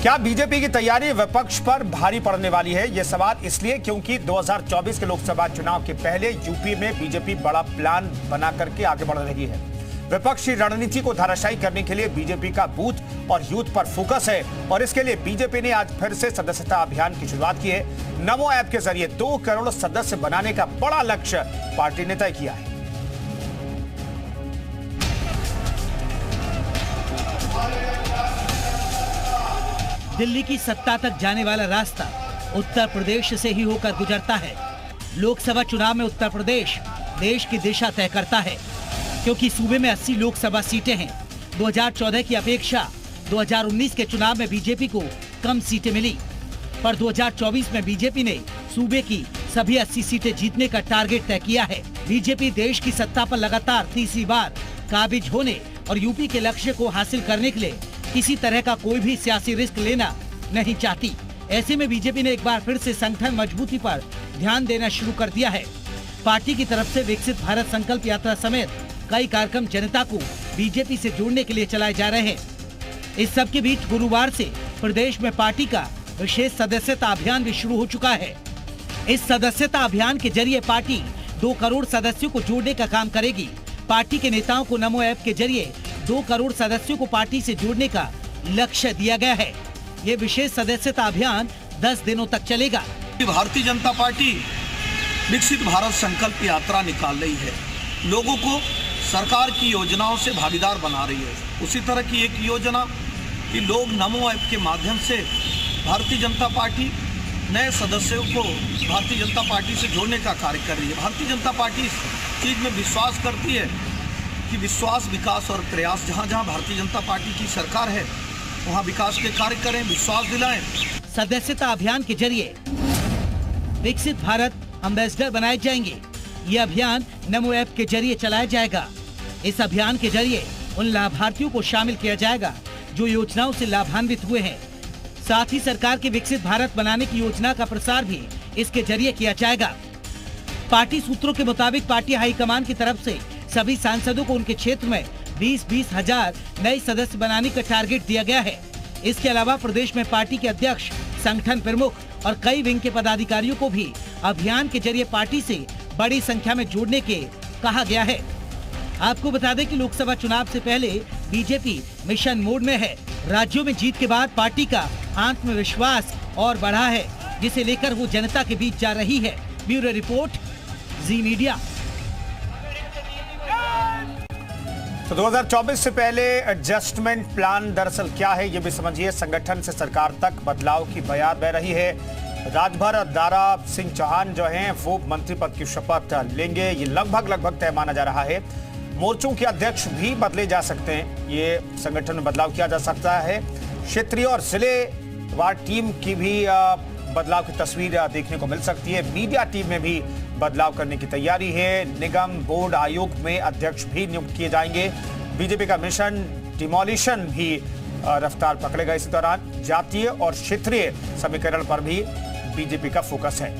क्या बीजेपी की तैयारी विपक्ष पर भारी पड़ने वाली है? यह सवाल इसलिए क्योंकि 2024 के लोकसभा चुनाव के पहले यूपी में बीजेपी बड़ा प्लान बना करके आगे बढ़ रही है। विपक्ष की रणनीति को धराशायी करने के लिए बीजेपी का बूथ और यूथ पर फोकस है और इसके लिए बीजेपी ने आज फिर से सदस्यता अभियान की शुरुआत की है। नमो ऐप के जरिए 2 करोड़ सदस्य बनाने का बड़ा लक्ष्य पार्टी ने तय किया है। दिल्ली की सत्ता तक जाने वाला रास्ता उत्तर प्रदेश से ही होकर गुजरता है। लोकसभा चुनाव में उत्तर प्रदेश देश की दिशा तय करता है, क्योंकि सूबे में 80 लोकसभा सीटें हैं। 2014 की अपेक्षा 2019 के चुनाव में बीजेपी को कम सीटें मिली, पर 2024 में बीजेपी ने सूबे की सभी 80 सीटें जीतने का टारगेट तय किया है। बीजेपी देश की सत्ता पर लगातार तीसरी बार काबिज होने और यूपी के लक्ष्य को हासिल करने के लिए किसी तरह का कोई भी सियासी रिस्क लेना नहीं चाहती। ऐसे में बीजेपी ने एक बार फिर से संगठन मजबूती पर ध्यान देना शुरू कर दिया है। पार्टी की तरफ से विकसित भारत संकल्प यात्रा समेत कई कार्यक्रम जनता को बीजेपी से जोड़ने के लिए चलाए जा रहे हैं। इस सब के बीच गुरुवार से प्रदेश में पार्टी का विशेष सदस्यता अभियान भी शुरू हो चुका है। इस सदस्यता अभियान के जरिए पार्टी 2 करोड़ सदस्यों को जोड़ने का काम करेगी। पार्टी के नेताओं को नमो ऐप के जरिए 2 करोड़ सदस्यों को पार्टी से जोड़ने का लक्ष्य दिया गया है। ये विशेष सदस्यता अभियान 10 दिनों तक चलेगा। भारतीय जनता पार्टी विकसित भारत संकल्प यात्रा निकाल रही है, लोगों को सरकार की योजनाओं से भागीदार बना रही है। उसी तरह की एक योजना कि लोग नमो ऐप के माध्यम से भारतीय जनता पार्टी नए सदस्यों को भारतीय जनता पार्टी से जोड़ने का कार्य कर रही है। भारतीय जनता पार्टी इस चीज में विश्वास करती है कि विश्वास, विकास और प्रयास, जहां जहां भारतीय जनता पार्टी की सरकार है वहां विकास के कार्य करें, विश्वास दिलाएं। सदस्यता अभियान के जरिए विकसित भारत एम्बेसडर बनाए जाएंगे। ये अभियान नमो ऐप के जरिए चलाया जाएगा। इस अभियान के जरिए उन लाभार्थियों को शामिल किया जाएगा जो योजनाओं से लाभान्वित हुए हैं। साथ ही सरकार के विकसित भारत बनाने की योजना का प्रसार भी इसके जरिए किया जाएगा। पार्टी सूत्रों के मुताबिक पार्टी हाईकमान की तरफ से सभी सांसदों को उनके क्षेत्र में 20-20 हजार नए सदस्य बनाने का टारगेट दिया गया है। इसके अलावा प्रदेश में पार्टी के अध्यक्ष, संगठन प्रमुख और कई विंग के पदाधिकारियों को भी अभियान के जरिए पार्टी से बड़ी संख्या में जोड़ने के कहा गया है। आपको बता दें कि लोकसभा चुनाव से पहले बीजेपी मिशन मोड में है। राज्यों में जीत के बाद पार्टी का आत्मविश्वास और बढ़ा है, जिसे लेकर वो जनता के बीच जा रही है। ब्यूरो रिपोर्ट, जी मीडिया। तो 2024 से पहले एडजस्टमेंट प्लान दरअसल क्या है, ये भी समझिए। संगठन से सरकार तक बदलाव की बयान बह रही है। राजभर दारा सिंह चौहान जो हैं वो मंत्री पद की शपथ लेंगे। ये लगभग तय माना जा रहा है। मोर्चों के अध्यक्ष भी बदले जा सकते हैं। ये संगठन में बदलाव किया जा सकता है। क्षेत्रीय और जिलेवार टीम की भी बदलाव की तस्वीर देखने को मिल सकती है। मीडिया टीम में भी बदलाव करने की तैयारी है। निगम बोर्ड आयोग में अध्यक्ष भी नियुक्त किए जाएंगे। बीजेपी का मिशन डिमोलिशन भी रफ्तार पकड़ेगा। इसी दौरान जातीय और क्षेत्रीय समीकरण पर भी बीजेपी का फोकस है।